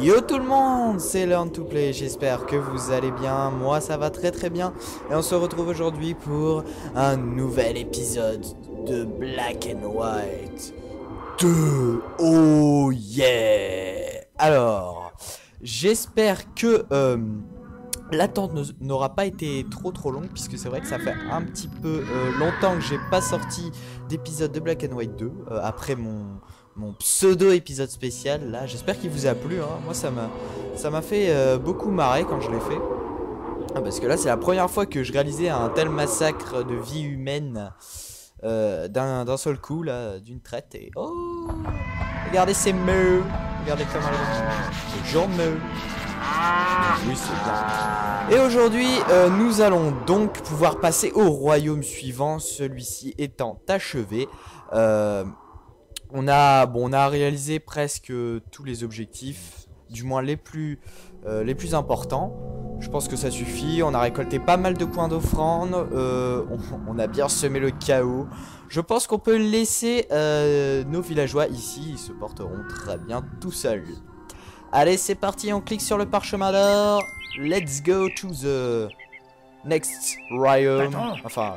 Yo tout le monde, c'est Learn to Play, j'espère que vous allez bien, moi ça va très bien. Et on se retrouve aujourd'hui pour un nouvel épisode de Black and White 2. Oh yeah. Alors, j'espère que l'attente n'aura pas été trop longue, puisque c'est vrai que ça fait un petit peu longtemps que j'ai pas sorti d'épisode de Black and White 2 après mon pseudo épisode spécial là. J'espère qu'il vous a plu, hein. Moi ça m'a fait beaucoup marrer quand je l'ai fait, parce que là c'est la première fois que je réalisais un tel massacre de vie humaine d'un seul coup là, d'une traite. Et oh, regardez ces meufs, regardez comment les gens meufs. Oui, c'est bien. Et aujourd'hui, nous allons donc pouvoir passer au royaume suivant, celui-ci étant achevé. On a réalisé presque tous les objectifs, du moins les plus importants. Je pense que ça suffit. On a récolté pas mal de points d'offrande. On a bien semé le chaos. Je pense qu'on peut laisser nos villageois ici. Ils se porteront très bien tout seuls. Allez, c'est parti, on clique sur le parchemin d'or. Let's go to the next royaume. Patron,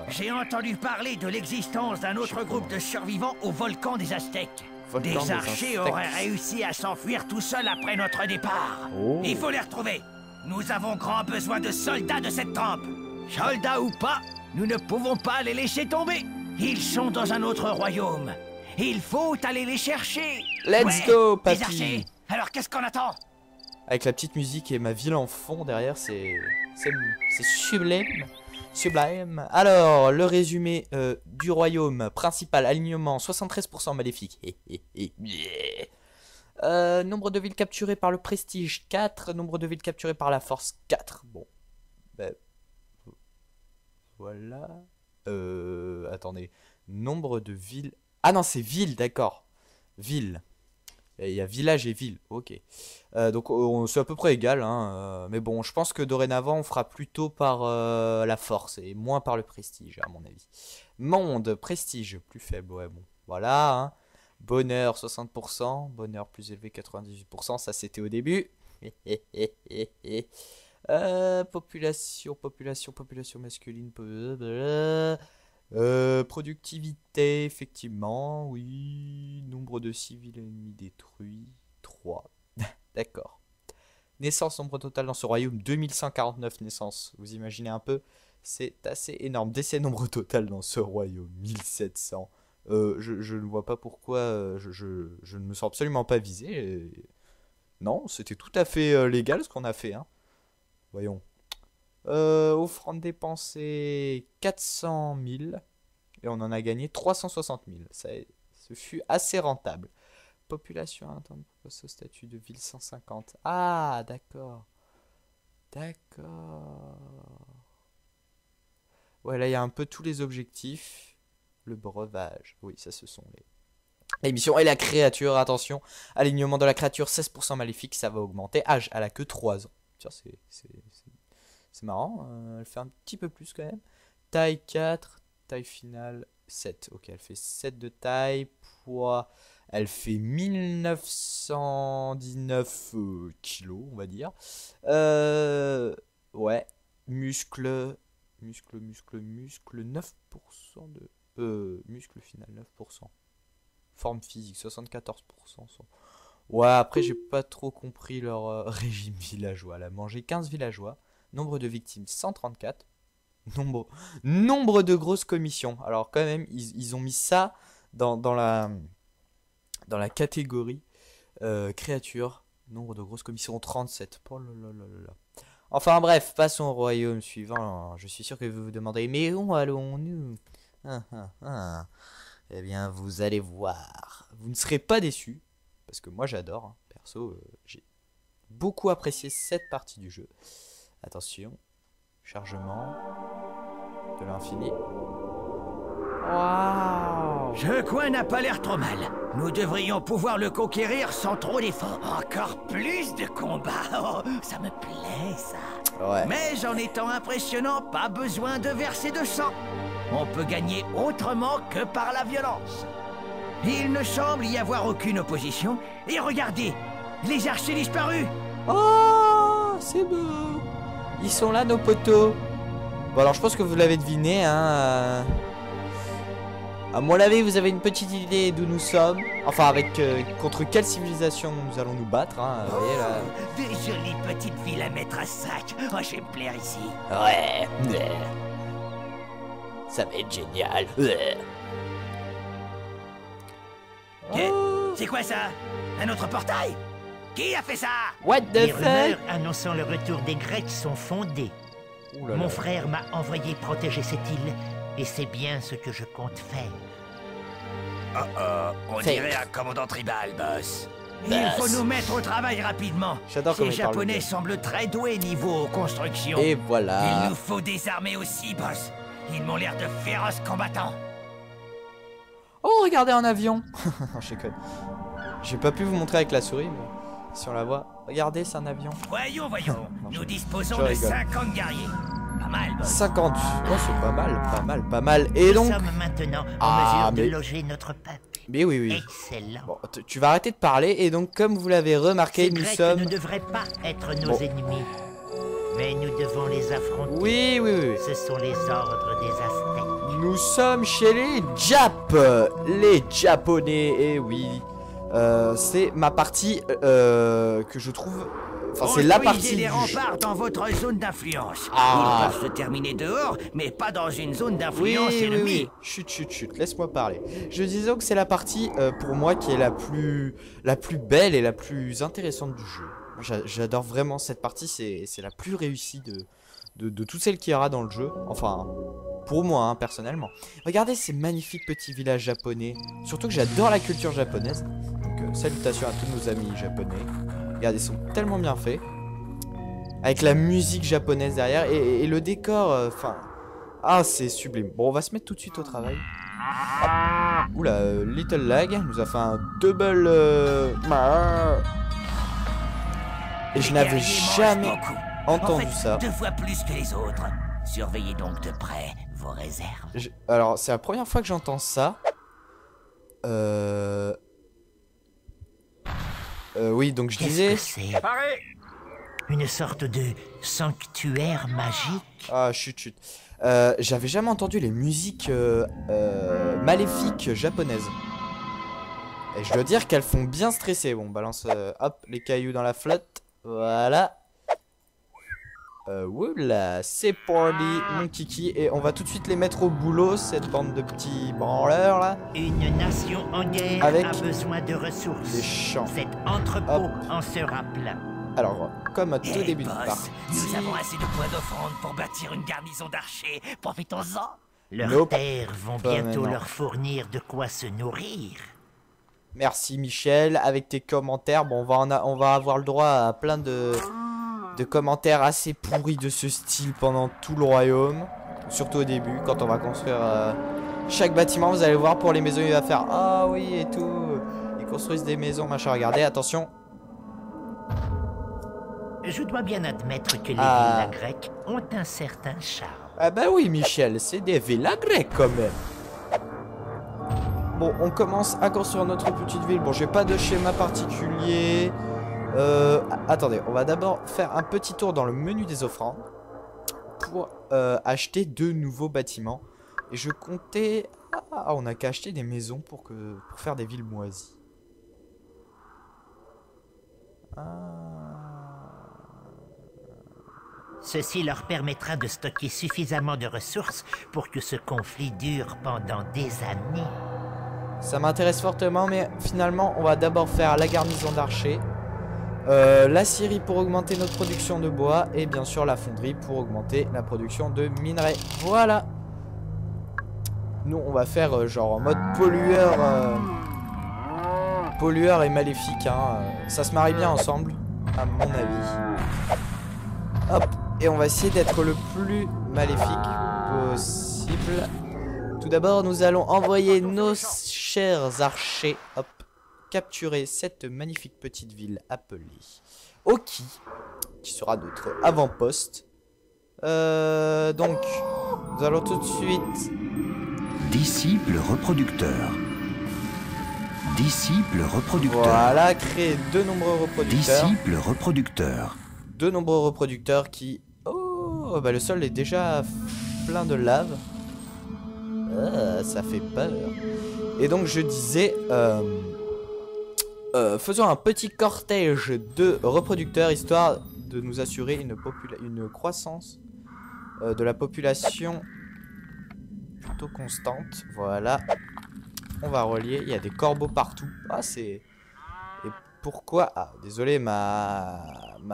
j'ai entendu parler de l'existence d'un autre groupe de survivants au volcan des Aztèques. Des archers auraient réussi à s'enfuir tout seuls après notre départ. Oh. Il faut les retrouver. Nous avons grand besoin de soldats de cette trempe. Soldats ou pas, nous ne pouvons pas les laisser tomber. Ils sont dans un autre royaume. Il faut aller les chercher. Let's go, papy. Les archers. Alors qu'est-ce qu'on attend? Avec la petite musique et ma ville en fond derrière, c'est sublime. Sublime. Alors, le résumé du royaume principal, alignement 73% maléfique. Nombre de villes capturées par le prestige 4, nombre de villes capturées par la force 4. Bon. Ben, voilà. Attendez. Nombre de villes... Ah non, c'est ville, d'accord. Ville. Il y a village et ville, ok. Donc c'est à peu près égal, hein, mais bon, je pense que dorénavant on fera plutôt par la force et moins par le prestige, à mon avis. Monde, prestige, plus faible, ouais, bon, voilà. Hein. Bonheur, 60%, bonheur plus élevé, 98%, ça c'était au début. Population masculine, productivité, effectivement, oui. Nombre de civils ennemis détruits, 3. D'accord. Naissance, nombre total dans ce royaume, 2149 naissances. Vous imaginez un peu, c'est assez énorme. Décès, nombre total dans ce royaume, 1700. Je ne vois pas pourquoi je ne me sens absolument pas visé. Non, c'était tout à fait légal ce qu'on a fait, hein. Voyons. Offrande dépensée 400 000 et on en a gagné 360 000. Ce fut assez rentable. Population attendre ce statut de ville 150. Ah, d'accord. D'accord. Ouais, là il y a un peu tous les objectifs. Le breuvage. Oui, ça ce sont les missions. Et la créature, attention. Alignement de la créature 16% maléfique, ça va augmenter. Âge, elle a que 3 ans. Tiens, c'est marrant, elle fait un petit peu plus quand même. Taille 4, taille finale 7. Ok, elle fait 7 de taille. Poids, elle fait 1919 kilos, on va dire. Ouais, muscle, 9% de... muscle final, 9%. Forme physique, 74%. Ouais, après, j'ai pas trop compris leur régime villageois. Elle a mangé 15 villageois. Nombre de victimes, 134. Nombre de grosses commissions. Alors quand même, ils ont mis ça dans la catégorie créature. Nombre de grosses commissions, 37. Oh là là là là. Enfin bref, passons au royaume suivant. Je suis sûr que vous vous demandez, mais où allons-nous? Eh bien, vous allez voir. Vous ne serez pas déçus. Parce que moi j'adore. Hein. Perso, j'ai beaucoup apprécié cette partie du jeu. Attention, chargement de l'infini. Waouh! Ce coin n'a pas l'air trop mal. Nous devrions pouvoir le conquérir sans trop d'efforts. Encore plus de combats. Oh, ça me plaît, ça. Ouais. Mais en étant impressionnant, pas besoin de verser de sang. On peut gagner autrement que par la violence. Il ne semble y avoir aucune opposition. Et regardez, Les archers disparus. Oh, c'est beau. Ils sont là, nos poteaux. Bon, alors je pense que vous l'avez deviné, hein. À mon avis, vous avez une petite idée d'où nous sommes. Enfin, avec contre quelle civilisation nous allons nous battre, hein. Vous voyez, là. Des jolies petites villes à mettre à sac. Oh, je vais me plaire ici. Ouais. Ça va être génial. C'est quoi ça? Un autre portail? Qui a fait ça? What the Les fuck? rumeurs annonçant le retour des Grecs sont fondées. Ouh là là. Mon frère m'a envoyé protéger cette île, et c'est bien ce que je compte faire. On Fake. dirait un commandant tribal, boss. Il Boss. faut nous mettre au travail rapidement. J'adore Ces comment il parle, le Japonais gars. semblent très doués niveau construction. Et voilà. Il nous faut des armées aussi, boss. Ils m'ont l'air de féroces combattants. Oh, regardez un avion. Je déconne. J'ai pas pu vous montrer avec la souris, mais si on la voit. Regardez, c'est un avion. Voyons. Non, Nous disposons je de rigole. 50 guerriers. Pas mal, boss. 50. Oh, c'est pas mal, pas mal, pas mal. Et donc... Nous sommes maintenant en Ah, mesure mais- de loger notre peuple. Mais oui, oui. Excellent. Bon, tu vas arrêter de parler. Et donc, comme vous l'avez remarqué, Ces nous Grecs sommes... ne devraient pas être nos Bon. ennemis. Mais nous devons les affronter. Oui, oui, oui. Ce sont les ordres des Aztèques. Nous sommes chez les Jap. Les Japonais, et oui. C'est ma partie que je trouve... Enfin, c'est la partie des du jeu. remparts dans votre zone d'influence. Ah. Ils peuvent se terminer dehors, mais pas dans une zone Oui, d'influence oui, ennemie. oui. Chut, chut, chut. Laisse-moi parler. Je disais que c'est la partie, pour moi, qui est la plus belle et la plus intéressante du jeu. J'adore vraiment cette partie. C'est la plus réussie de toutes celles qu'il y aura dans le jeu. Enfin, pour moi, hein, personnellement. Regardez ces magnifiques petits villages japonais. Surtout que j'adore la culture japonaise. Donc, salutations à tous nos amis japonais. Regardez, ils sont tellement bien faits. Avec la musique japonaise derrière. Et le décor, enfin... ah, c'est sublime. Bon, on va se mettre tout de suite au travail. Oula, Little Lag nous a fait un double... Et je Les n'avais guerriers mangent jamais beaucoup. entendu en fait, ça. 2 fois plus que les autres. Surveillez donc de près vos réserves. Alors, c'est la première fois que j'entends ça. Oui, donc je Qu'est-ce disais... que c'est? Une sorte de sanctuaire magique? Ah, chut, chut. J'avais jamais entendu les musiques maléfiques japonaises. Et je dois dire qu'elles font bien stresser. Bon, on balance hop, les cailloux dans la flotte. Voilà. Oula, c'est parti, mon kiki. Et on va tout de suite les mettre au boulot, cette bande de petits branleurs là. Une nation en guerre Avec a besoin de ressources. Des champs. Cet entrepôt Hop. en sera plein. Alors, comme à tout Eh, début de boss, partie. nous avons assez de points d'offrande pour bâtir une garnison d'archers. Profitons-en. Leurs Nope. terres vont Pas bientôt maintenant. leur fournir de quoi se nourrir. Merci Michel, avec tes commentaires. Bon, on va avoir le droit à plein de commentaires assez pourris de ce style pendant tout le royaume. Surtout au début, quand on va construire chaque bâtiment. Vous allez voir, pour les maisons, il va faire ah oui et tout. Ils construisent des maisons, machin. Regardez, attention. Je dois bien admettre que les Ah. villas grecques ont un certain charme. Ah bah oui Michel, c'est des villas grecques quand même. Bon, on commence à construire notre petite ville. Bon, j'ai pas de schéma particulier. Attendez, on va d'abord faire un petit tour dans le menu des offrandes pour acheter 2 nouveaux bâtiments. Et je comptais... Ah, on a qu'à acheter des maisons pour faire des villes moisies. Ceci leur permettra de stocker suffisamment de ressources pour que ce conflit dure pendant des années. Ça m'intéresse fortement, mais finalement, on va d'abord faire la garnison d'archers. La scierie pour augmenter notre production de bois. Et bien sûr la fonderie pour augmenter la production de minerais. Voilà. Nous on va faire genre en mode pollueur et maléfique hein. Ça se marie bien ensemble à mon avis. Hop. Et on va essayer d'être le plus maléfique possible. Tout d'abord nous allons envoyer nos chers archers. Hop. Capturer cette magnifique petite ville appelée Oki, qui sera notre avant-poste. Donc, nous allons tout de suite... Disciple reproducteur. Disciple reproducteur. Voilà, créer de nombreux reproducteurs. Disciple reproducteur. De nombreux reproducteurs qui... Oh, bah le sol est déjà plein de lave. Ah, ça fait peur. Et donc je disais... faisons un petit cortège de reproducteurs, histoire de nous assurer une croissance de la population plutôt constante. Voilà. On va relier. Il y a des corbeaux partout. Ah, c'est... Et pourquoi... Ah, désolé, ma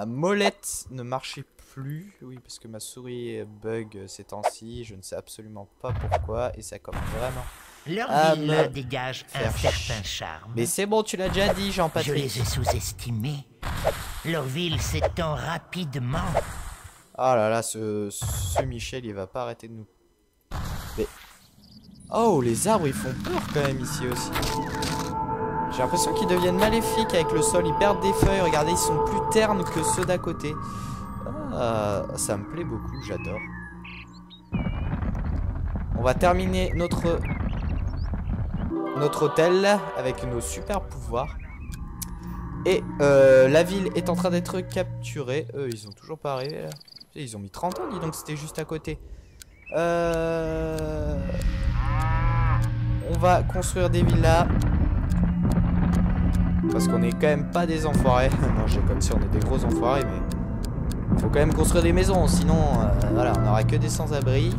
molette ne marchait plus. Oui, parce que ma souris bug ces temps-ci. Je ne sais absolument pas pourquoi. Et ça commence vraiment... Leur ville dégage un certain charme. Mais c'est bon, tu l'as déjà dit, Je Jean-Patrick. les ai sous-estimés. Leur ville s'étend rapidement. Ah là là, ce Michel, il va pas arrêter de nous... Mais... Oh, les arbres, ils font peur quand même ici aussi. J'ai l'impression qu'ils deviennent maléfiques avec le sol. Ils perdent des feuilles. Regardez, ils sont plus ternes que ceux d'à côté. Ah, ça me plaît beaucoup, j'adore. On va terminer notre hôtel avec nos super pouvoirs. Et la ville est en train d'être capturée. Eux, ils ont toujours pas arrivé là. Ils ont mis 30 ans, dis donc, c'était juste à côté. On va construire des villas. Parce qu'on est quand même pas des enfoirés. Non, j'ai comme si on est des gros enfoirés, mais... Faut quand même construire des maisons, sinon, voilà, on n'aura que des sans-abri.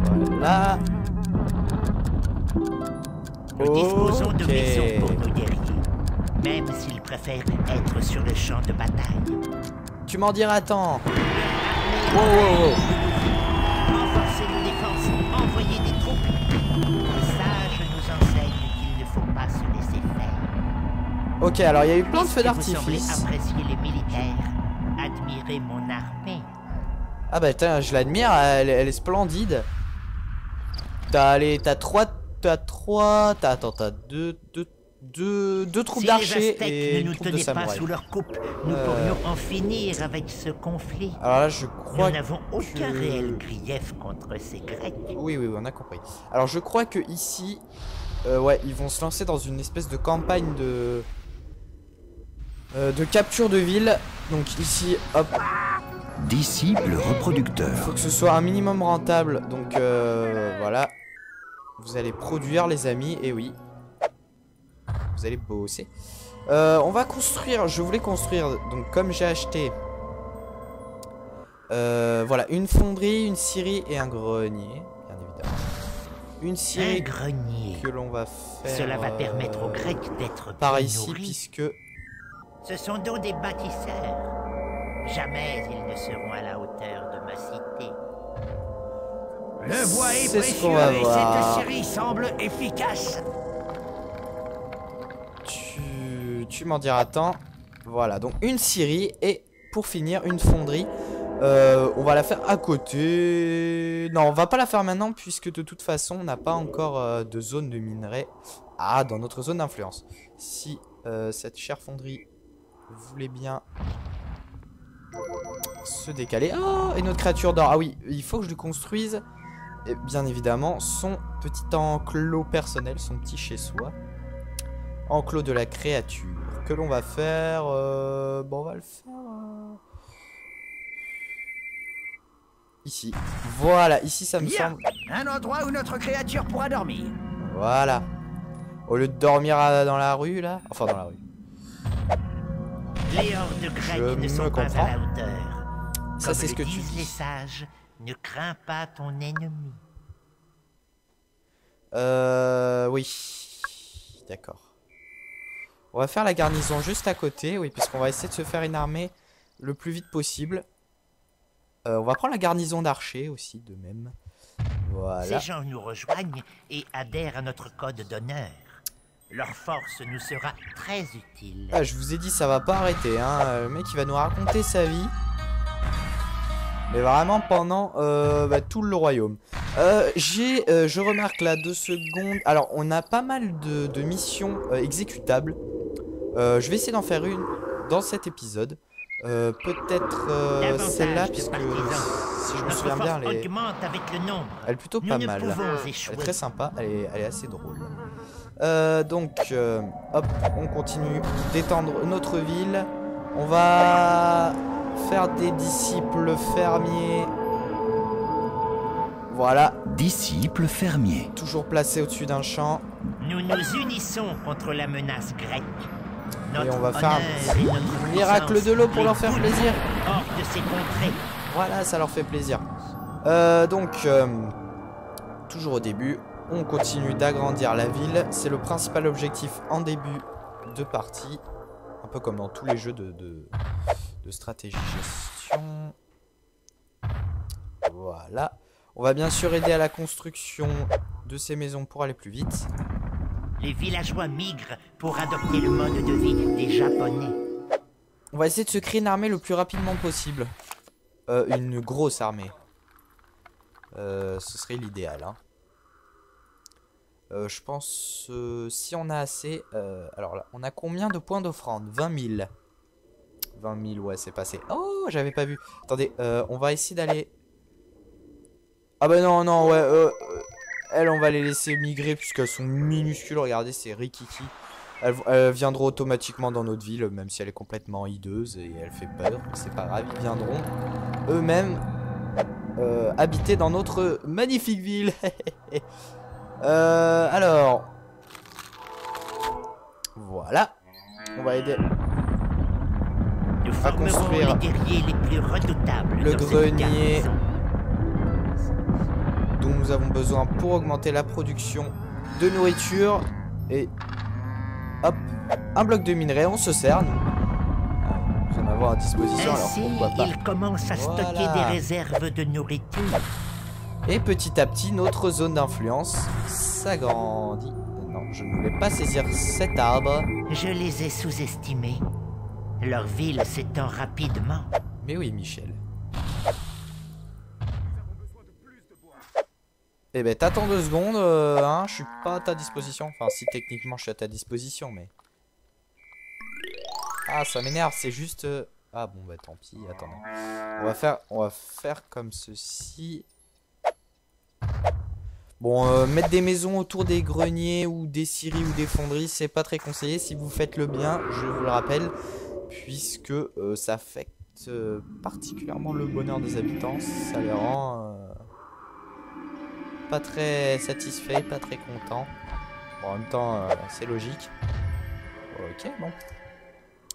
Voilà. Nous disposons de maisons pour nos guerriers, même s'ils préfèrent être sur le champ de bataille. Tu m'en diras tant. Wow, wow, wow. Renforcer nos défenses, envoyer des troupes. Les sages nous enseignent qu'il ne faut pas se laisser faire. Ok, alors il y a eu plein de feux Puisque vous semblez d'artifice. apprécier les militaires, admirez mon armée. Ah bah tiens, je l'admire, elle est splendide. T'as deux troupes d'archers et ne une nous troupe de tenaient pas samouraïs. sous leur coupe, nous pourrions en finir avec ce conflit. Alors là, je crois Nous n'avons aucun réel grief contre ces Grecs. Oui, on a compris. Alors je crois que ici, ouais, ils vont se lancer dans une espèce de campagne de capture de ville. Donc ici, hop, Disciple reproducteur. faut que ce soit un minimum rentable. Donc voilà, vous allez produire les amis, et oui, vous allez bosser. On va construire, je voulais construire, donc comme j'ai acheté, voilà, une fonderie, une scierie et un grenier, bien évidemment. Une Un scierie grenier. que l'on va faire Cela va permettre aux Grecs d'être par bien ici, nourris. puisque Ce sont donc des bâtisseurs. Jamais ils ne seront à la hauteur de ma cité. Le bois est C'est ce précieux qu'on va et voir. cette série semble efficace. tu m'en diras tant. Voilà, donc une scierie et pour finir une fonderie. On va la faire à côté. Non, on va pas la faire maintenant puisque de toute façon on n'a pas encore de zone de minerai. Ah, dans notre zone d'influence. Si cette chère fonderie voulait bien se décaler. Oh, et notre créature d'or. Ah oui, il faut que je lui construise, et bien évidemment, son petit enclos personnel, son petit chez-soi. Enclos de la créature. Que l'on va faire... bon, on va le faire... ici. Voilà, ici ça me Bien. semble... Un endroit où notre créature pourra dormir. Voilà. Au lieu de dormir dans la rue, là. Enfin, dans la rue. Les hordes grecques Je ne sont me pas comprends. à la hauteur. Ça, Comme c'est ce le que tu disent les dis. sages, ne crains pas ton ennemi. Oui. D'accord. On va faire la garnison juste à côté, oui, puisqu'on va essayer de se faire une armée le plus vite possible. On va prendre la garnison d'archers aussi, de même. Voilà. Ces gens nous rejoignent et adhèrent à notre code d'honneur. Leur force nous sera très utile. Ah, je vous ai dit, ça va pas arrêter, hein. Le mec, il va nous raconter sa vie. Mais vraiment pendant tout le royaume. Je remarque là 2 secondes. Alors, on a pas mal de missions exécutables. Je vais essayer d'en faire une dans cet épisode. Peut-être Davantage celle-là, de puisque partisans. si je me Notre souviens force bien, augmente avec le nombre. elle est plutôt Nous pas ne mal. pouvons Elle échouer. est très sympa, elle est assez drôle. Donc, hop, on continue d'étendre notre ville. On va faire des disciples fermiers. Voilà, Disciple fermier. toujours placé au-dessus d'un champ. Nous nous unissons contre la menace grecque. Notre on va faire un honneur et notre miracle puissance de l'eau pour les leur faire poussent plaisir. hors de ces contrées. Voilà, ça leur fait plaisir. Donc, toujours au début, on continue d'agrandir la ville. C'est le principal objectif en début de partie. Un peu comme dans tous les jeux de stratégie gestion. Voilà. On va bien sûr aider à la construction de ces maisons pour aller plus vite. Les villageois migrent pour adopter le mode de vie des Japonais. On va essayer de se créer une armée le plus rapidement possible. Une grosse armée. Ce serait l'idéal. Hein. Je pense si on a assez... alors là, on a combien de points d'offrande? 20 000. 20 000, ouais, c'est passé. Oh, j'avais pas vu. Attendez, on va essayer d'aller... Ah bah non, non, ouais. Elles, on va les laisser migrer puisqu'elles sont minuscules. Regardez, c'est Rikiki. Elles viendront automatiquement dans notre ville, même si elle est complètement hideuse et elle fait peur. C'est pas grave, ils viendront eux-mêmes habiter dans notre magnifique ville. Alors, voilà. On va aider Nous à formerons construire les guerriers les plus redoutables le dans cette grenier garnison. dont nous avons besoin pour augmenter la production de nourriture. Et hop, un bloc de minerai, on se sert. Nous en avons à disposition, alors Ainsi, pourquoi pas. ils commencent à stocker Voilà. des réserves de nourriture. Et petit à petit, notre zone d'influence s'agrandit. Non, je ne voulais pas saisir cet arbre. Je les ai sous-estimés. Leur ville s'étend rapidement. Mais oui, Michel. Eh ben, t'attends 2 secondes, hein, je suis pas à ta disposition. Enfin, si techniquement je suis à ta disposition, mais... Ah, ça m'énerve, c'est juste... Ah bon, bah tant pis, attendez. On va faire comme ceci. Bon, mettre des maisons autour des greniers ou des scieries ou des fonderies, c'est pas très conseillé si vous faites le bien, je vous le rappelle, puisque ça affecte particulièrement le bonheur des habitants, ça les rend pas très satisfaits, pas très contents. Bon, en même temps, c'est logique. Ok, bon.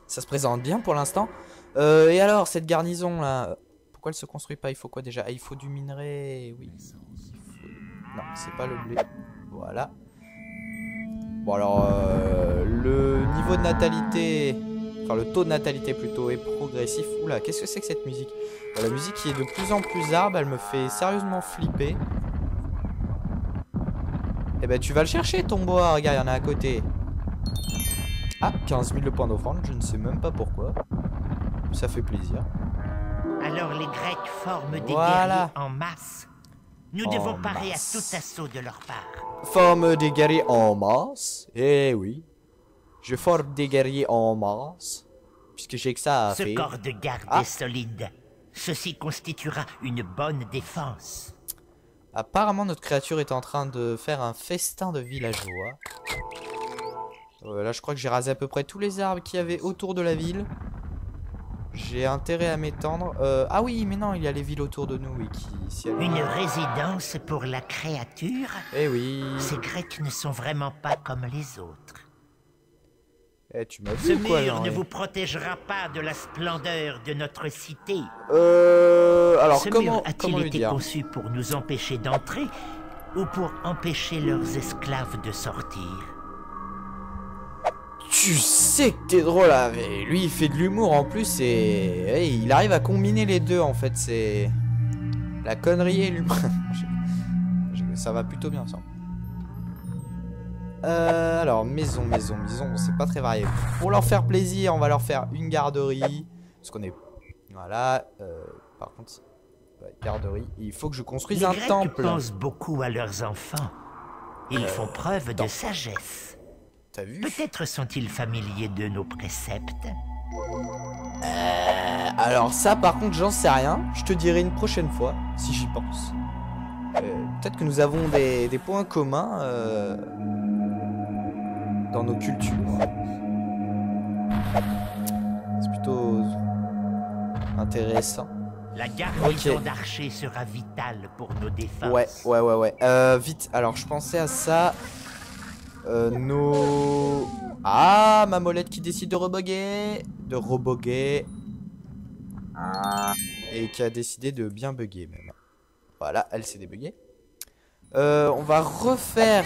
Ça se présente bien pour l'instant. Et alors, cette garnison là, pourquoi elle se construit pas? Il faut quoi déjà? Ah, il faut du minerai, oui. Non, c'est pas le blé. Voilà. Bon alors, le niveau de natalité, enfin le taux de natalité plutôt, est progressif. Oula, qu'est-ce que c'est que cette musique? La musique qui est de plus en plus arbre, elle me fait sérieusement flipper. Eh ben tu vas le chercher ton bois, regarde, il y en a à côté. Ah, 15 000 points d'offrande, je ne sais même pas pourquoi. Ça fait plaisir. Alors les Grecs forment des Voilà. guerriers en masse. Nous En devons parer masse. à tout assaut de leur part. Forme des guerriers en masse. Eh oui. Je forme des guerriers en masse. Puisque j'ai que ça à Ce faire. corps de garde Ah. est solide. Ceci constituera une bonne défense. Apparemment, notre créature est en train de faire un festin de villageois. Là, je crois que j'ai rasé à peu près tous les arbres qu'il y avait autour de la ville. J'ai intérêt à m'étendre. Ah oui, mais non, il y a les villes autour de nous, oui, qui... Si elles... Une résidence pour la créature. Eh oui. Ces Grecs ne sont vraiment pas comme les autres. Eh, tu m'as Ce vu quoi, mur là, ne ouais. vous protégera pas de la splendeur de notre cité. Alors, Ce comment mur a-t-il lui été dire? conçu pour nous empêcher d'entrer ou pour empêcher leurs esclaves de sortir? Tu sais que t'es drôle, là. Mais lui, il fait de l'humour en plus et hey, il arrive à combiner les deux, en fait. C'est la connerie et l'humour. Ça va plutôt bien, ça. Alors, maison, c'est pas très varié. Pour leur faire plaisir, on va leur faire une garderie. Parce qu'on est... Voilà. Par contre, ouais, garderie. Il faut que je construise Les un Grecs temple. pensent beaucoup à leurs enfants. Ils font preuve de temple. sagesse. T'as vu? Peut-être sont-ils familiers de nos préceptes. Alors ça par contre j'en sais rien. Je te dirai une prochaine fois si j'y pense. Peut-être que nous avons des points communs dans nos cultures. C'est plutôt intéressant. La garnison d'archers sera vitale pour nos défenses. Ouais. Vite, alors je pensais à ça. Ah, ma molette qui décide de reboguer. Et qui a décidé de bien bugger même. Voilà, elle s'est débuguée. On va refaire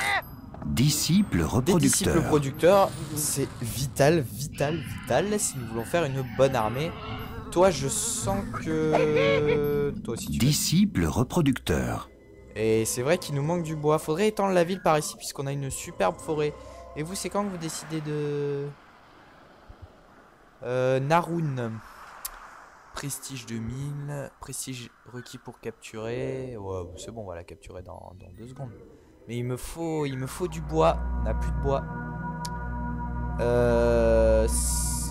Disciple reproducteur. des disciples producteurs. C'est vital si nous voulons faire une bonne armée. Toi, je sens que... Toi aussi, tu Disciple reproducteur. Et c'est vrai qu'il nous manque du bois. Faudrait étendre la ville par ici puisqu'on a une superbe forêt. Et vous, c'est quand que vous décidez de... Narun. Prestige 2000. Prestige requis pour capturer. Ouais, c'est bon, on va la capturer dans 2 secondes. Mais il me faut du bois. On n'a plus de bois.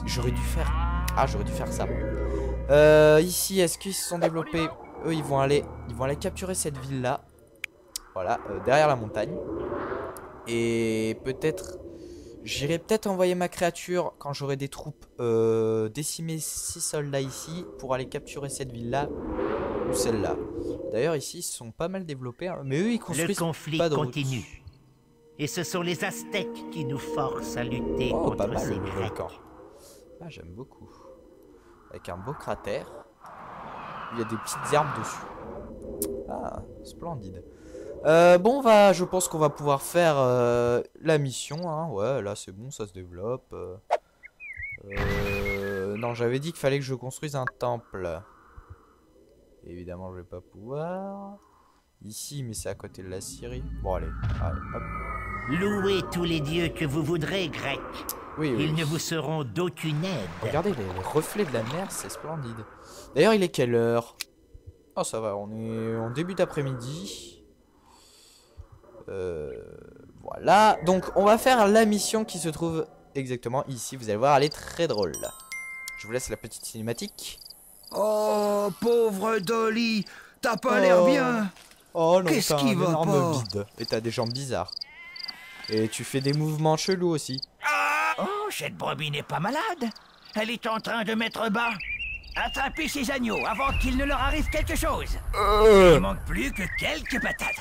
J'aurais dû faire... Ah, j'aurais dû faire ça. Ici, est-ce qu'ils se sont développés? Eux, ils vont aller capturer cette ville-là. Voilà, derrière la montagne. Et peut-être... J'irai peut-être envoyer ma créature quand j'aurai des troupes décimer 6 soldats ici pour aller capturer cette ville-là ou celle-là. D'ailleurs, ici, ils sont pas mal développés. Hein, mais eux, ils construisent le conflit pas de route. continue. Et ce sont les Aztèques qui nous forcent à lutter Oh, pas contre mal ces le Grecs. volcan. Ah, j'aime beaucoup. Avec un beau cratère. Il y a des petites herbes dessus. Ah, splendide. Bon, je pense qu'on va pouvoir faire la mission. Hein. Ouais, là c'est bon, ça se développe. Non, j'avais dit qu'il fallait que je construise un temple. Évidemment, je vais pas pouvoir. Ici, mais c'est à côté de la Syrie. Bon, allez, hop. Louez tous les dieux que vous voudrez, Grecs. Oui. Ils ne vous seront d'aucune aide. Regardez les reflets de la mer, c'est splendide. D'ailleurs, il est quelle heure? Oh, ça va, on est en début d'après-midi. Voilà. Donc, on va faire la mission qui se trouve exactement ici. Vous allez voir, elle est très drôle. Je vous laisse la petite cinématique. Oh, pauvre Dolly, t'as pas l'air bien. Oh non, Qu'est-ce t'as qui un va énorme pas? bide. Et t'as des jambes bizarres. Et tu fais des mouvements chelous aussi. Oh, cette brebis n'est pas malade. Elle est en train de mettre bas. Attrapez ces agneaux avant qu'il ne leur arrive quelque chose. Il manque plus que quelques patates.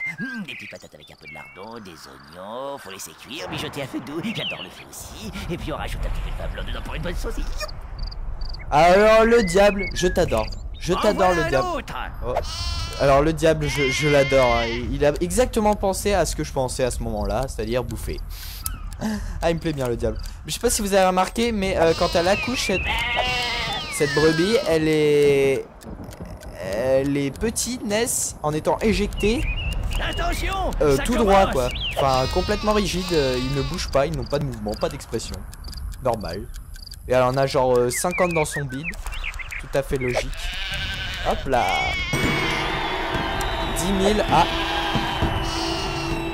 Des petites patates avec un peu de lardon, des oignons, faut laisser cuire, mijoter à feu doux. J'adore le feu aussi. Et puis on rajoute un petit peu de vin blanc dedans pour une bonne sauce. Alors le diable, je t'adore. Je t'adore le diable. Autre. Oh. Alors le diable, je l'adore. Hein. Il a exactement pensé à ce que je pensais à ce moment-là, c'est-à-dire bouffer. Ah, il me plaît bien le diable. Je sais pas si vous avez remarqué, mais quand elle accouche, cette brebis, les petits naissent en étant éjectés Attention, tout droit quoi. Enfin complètement rigides, ils ne bougent pas, ils n'ont pas de mouvement, pas d'expression. Normal. Et elle en a genre 50 dans son bide. Tout à fait logique. Hop là. 10 000. Ah.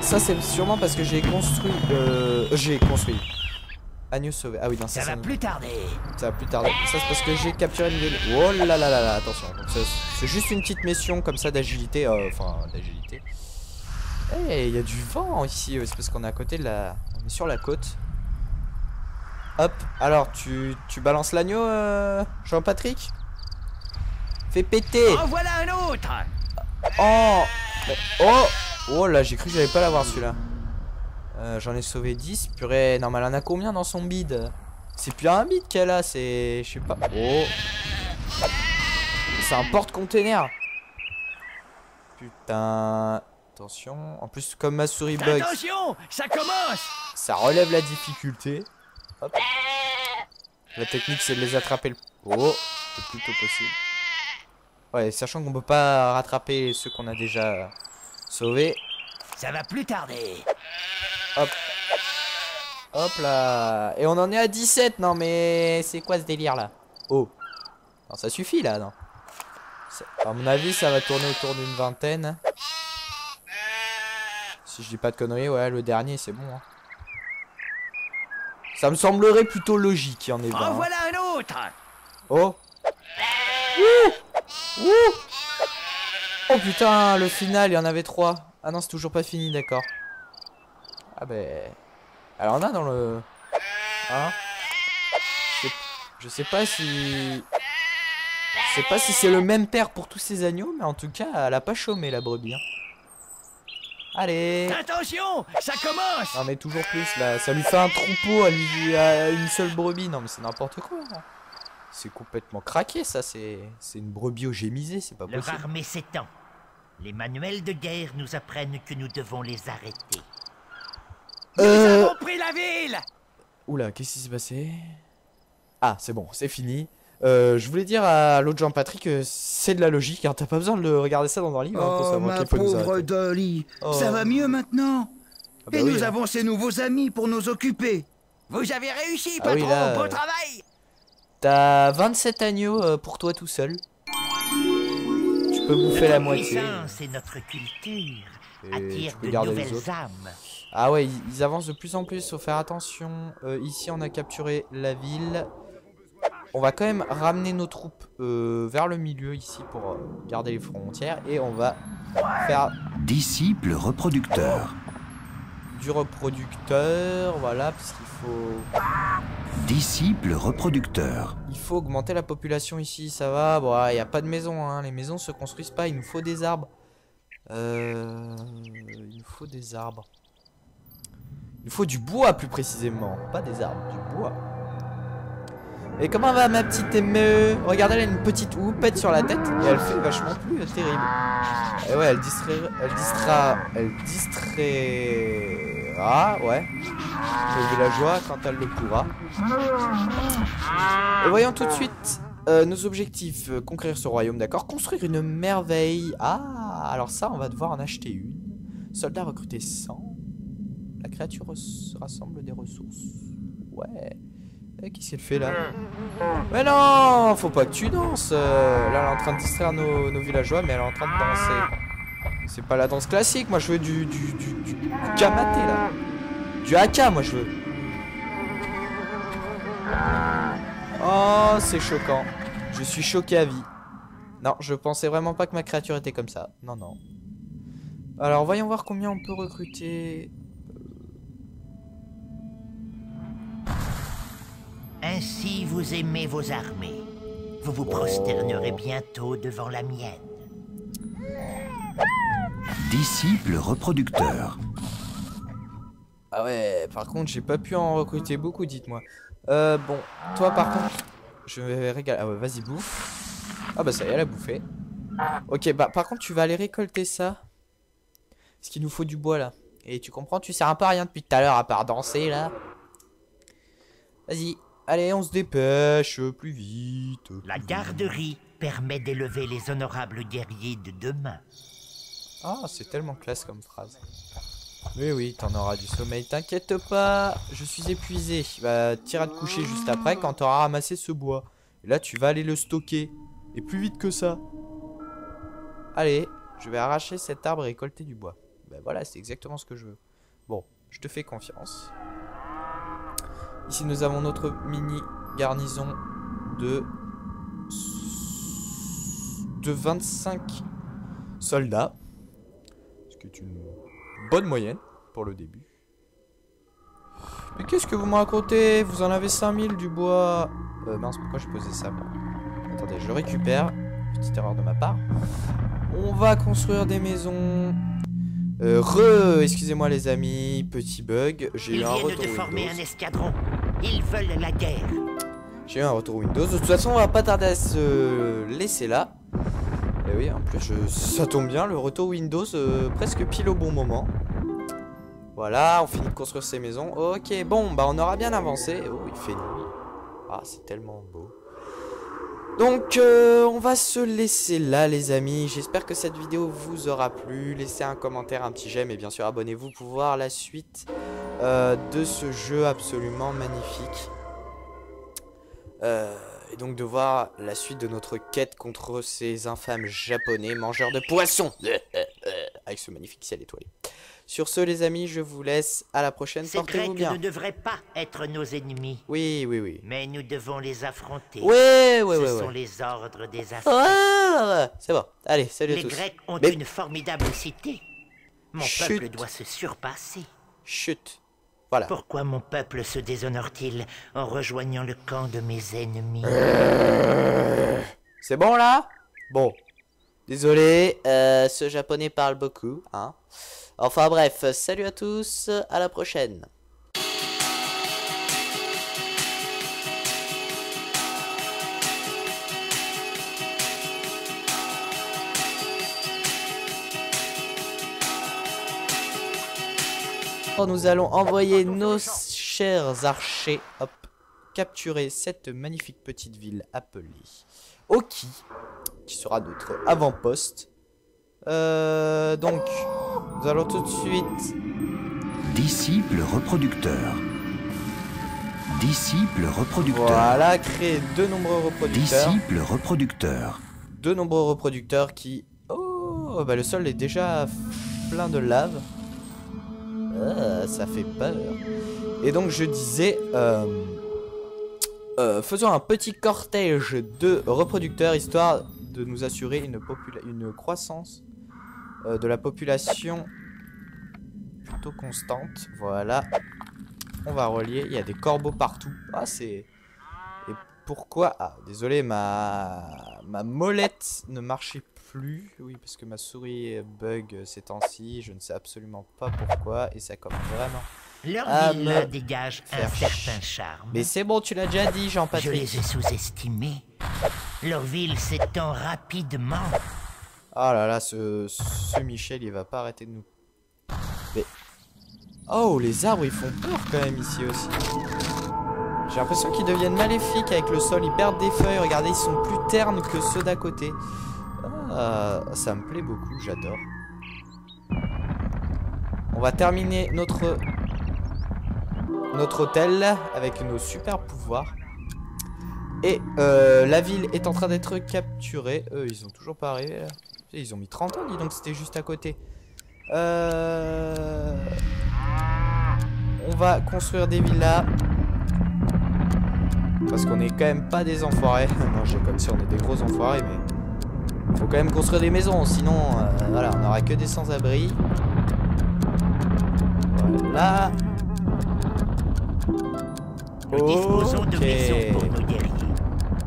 Ça c'est sûrement parce que j'ai construit. Agneau sauvé. Ah oui, non, ça va plus tarder. Ça va plus tarder. Ça c'est parce que j'ai capturé une ville. Oh là là là là, attention. C'est juste une petite mission comme ça d'agilité. Enfin, d'agilité. Eh, il y a du vent ici. C'est parce qu'on est à côté de la... On est sur la côte. Hop. Alors, tu balances l'agneau, Jean-Patrick? Fais péter. En voilà un autre. Oh. Oh. Oh là, j'ai cru que j'allais pas l'avoir celui-là. J'en ai sauvé 10. Purée, non mais elle en a combien dans son bide? C'est plus un bide qu'elle a, c'est... Je sais pas. Oh. C'est un porte-container. Putain. Attention. En plus, comme ma souris bug, Attention, ça commence. ça relève la difficulté. Hop. La technique, c'est de les attraper le... Oh. Le plus tôt possible. Ouais, sachant qu'on peut pas rattraper ceux qu'on a déjà sauvés. Ça va plus tarder. Hop. Hop là. Et on en est à 17. Non mais c'est quoi ce délire là? Oh. Non, ça suffit là, non. À mon avis, ça va tourner autour d'une vingtaine. Si je dis pas de conneries, ouais, le dernier c'est bon. Hein. Ça me semblerait plutôt logique, il y en est 20. En voilà un autres. Oh. Ouh. Ouh. Oh putain, le final, il y en avait 3. Ah non, c'est toujours pas fini, d'accord. Ah ben... Alors on a dans le... Hein, je sais pas si... Je sais pas si c'est le même père pour tous ces agneaux, mais en tout cas, elle a pas chômé la brebis. Hein. Allez. Attention, ça commence. Non mais toujours plus là, ça lui fait un troupeau à une seule brebis. Non mais c'est n'importe quoi. C'est complètement craqué ça, c'est une brebis au gémisé, c'est pas Leur possible. armée s'étend. Les manuels de guerre nous apprennent que nous devons les arrêter. Nous avons pris la ville. Oula, qu'est-ce qui s'est passé? Ah, c'est bon, c'est fini. Je voulais dire à l'autre Jean-Patrick que c'est de la logique, hein. T'as pas besoin de regarder ça dans un livre hein, pour Oh, savoir ma qu'il faut nous pauvre arrêter. Dolly, Oh. ça va mieux maintenant. Ah bah Et oui, nous hein. avons ces nouveaux amis pour nous occuper. Vous avez réussi, Ah oui, patron. là, Beau travail. T'as 27 agneaux pour toi tout seul. Tu peux bouffer la Notre moitié. puissance et notre culture Et attirent tu peux de garder les nouvelles autres. âmes. Ah ouais, ils avancent de plus en plus, faut faire attention. Ici, on a capturé la ville. On va quand même ramener nos troupes vers le milieu ici pour garder les frontières. Et on va faire Disciple reproducteur. du reproducteur, voilà, parce qu'il faut... Disciple reproducteur. Il faut augmenter la population ici, ça va. Bon, il n'y a pas de maison, hein. Les maisons se construisent pas, il nous faut des arbres. Il nous faut des arbres. Il nous faut du bois plus précisément, pas des arbres, du bois. Et comment va ma petite émeu? Regardez, elle a une petite houppette sur la tête et elle fait vachement plus terrible. Et ouais, elle distraira, ouais, le villageois quand elle le pourra. Et voyons tout de suite nos objectifs. Conquérir ce royaume, d'accord. Construire une merveille. Ah, alors ça, on va devoir en acheter une. Soldats recrutés 100. La créature rassemble des ressources. Ouais. Qu'est-ce qu'elle fait là? Mais non, faut pas que tu danses. Là, elle est en train de distraire nos villageois, mais elle est en train de danser. C'est pas la danse classique. Moi, je veux du kamaté là. Du haka, moi, je veux. Oh, c'est choquant. Je suis choqué à vie. Non, je pensais vraiment pas que ma créature était comme ça. Non, non. Alors, voyons voir combien on peut recruter. Ainsi vous aimez vos armées. Vous vous prosternerez bientôt devant la mienne. Disciple reproducteur. Ah ouais, par contre, j'ai pas pu en recruter beaucoup, dites-moi. Bon, toi par contre, je vais régaler. Ah ouais, vas-y, bouffe. Ah bah ça y est, elle a bouffé. Ok, bah par contre, tu vas aller récolter ça. Parce qu'il nous faut du bois là. Et tu comprends, tu sers un peu à rien depuis tout à l'heure à part danser là. Vas-y, allez, on se dépêche plus vite. La garderie permet d'élever les honorables guerriers de demain. Ah, c'est tellement classe comme phrase. Oui, oui, t'en auras du sommeil, t'inquiète pas. Je suis épuisé. Bah, t'iras te coucher juste après quand t'auras ramassé ce bois. Et là, tu vas aller le stocker. Et plus vite que ça. Allez, je vais arracher cet arbre et récolter du bois. Bah voilà, c'est exactement ce que je veux. Bon, je te fais confiance. Ici, nous avons notre mini garnison de 25 soldats. Ce qui est une bonne moyenne pour le début. Mais qu'est-ce que vous me racontez? Vous en avez 5000 du bois. Mince, pourquoi je posais ça moi? Attendez, je le récupère. Petite erreur de ma part. On va construire des maisons. Excusez-moi les amis, petit bug. J'ai eu Ils un viennent retour de former un Windows. escadron. Ils veulent la guerre. J'ai eu un retour Windows. De toute façon, on va pas tarder à se laisser là. Et oui, en plus, ça tombe bien, le retour Windows presque pile au bon moment. Voilà, on finit de construire ces maisons. Ok, bon, bah on aura bien avancé. Oh, il fait nuit. Ah, c'est tellement beau. Donc, on va se laisser là, les amis. J'espère que cette vidéo vous aura plu. Laissez un commentaire, un petit j'aime et bien sûr, abonnez-vous pour voir la suite de ce jeu absolument magnifique. Et donc de voir la suite de notre quête contre ces infâmes japonais mangeurs de poissons. Avec ce magnifique ciel étoilé. Sur ce, les amis, je vous laisse. À la prochaine. Ces Portez-vous Grecs bien. ne devraient pas être nos ennemis. Oui, oui, oui. Mais nous devons les affronter. Ouais, ouais, Ce ouais, sont ouais. les ordres des Ouais, Africains. ouais, ouais. C'est bon. Allez, salut à Les tous. Grecs ont Mais- une formidable cité. Mon Chut. peuple doit se surpasser. Chut. Voilà. Pourquoi mon peuple se déshonore-t-il en rejoignant le camp de mes ennemis? C'est bon là? Bon. Désolé, ce japonais parle beaucoup, hein. Enfin bref, salut à tous, à la prochaine. Nous allons envoyer nos chers archers, hop, capturer cette magnifique petite ville appelée Oki, qui sera notre avant-poste. Donc, nous allons tout de suite... Disciple reproducteur. Disciple reproducteur. Voilà, créer de nombreux reproducteurs. Disciple reproducteur. De nombreux reproducteurs qui... Oh, bah le sol est déjà plein de lave. Ah, ça fait peur. Et donc je disais... faisons un petit cortège de reproducteurs, histoire de nous assurer une croissance de la population plutôt constante. Voilà. On va relier. Il y a des corbeaux partout. Ah, c'est... Et pourquoi... Ah, désolé, ma molette ne marchait plus. Oui, parce que ma souris bug ces temps-ci. Je ne sais absolument pas pourquoi. Et ça commence vraiment... Leur Ah, ville me dégage un faire certain charme. Mais c'est bon, tu l'as déjà dit, Je Jean-Patrick. les ai sous-estimés. Leur ville s'étend rapidement. Ah là là, ce Michel, il va pas arrêter de nous... Mais... Oh, les arbres, ils font peur quand même ici aussi. J'ai l'impression qu'ils deviennent maléfiques avec le sol. Ils perdent des feuilles. Regardez, ils sont plus ternes que ceux d'à côté. Ah, ça me plaît beaucoup, j'adore. On va terminer notre hôtel avec nos super pouvoirs. Et la ville est en train d'être capturée. Eux, ils ont toujours pas arrivé là. Ils ont mis 30 ans, dis donc, c'était juste à côté. On va construire des villas. Parce qu'on est quand même pas des enfoirés. Non, j'ai comme si on est des gros enfoirés, mais... Faut quand même construire des maisons, sinon, voilà, on n'aura que des sans-abri. Voilà. Nous disposons de Ok. maisons pour nos guerriers,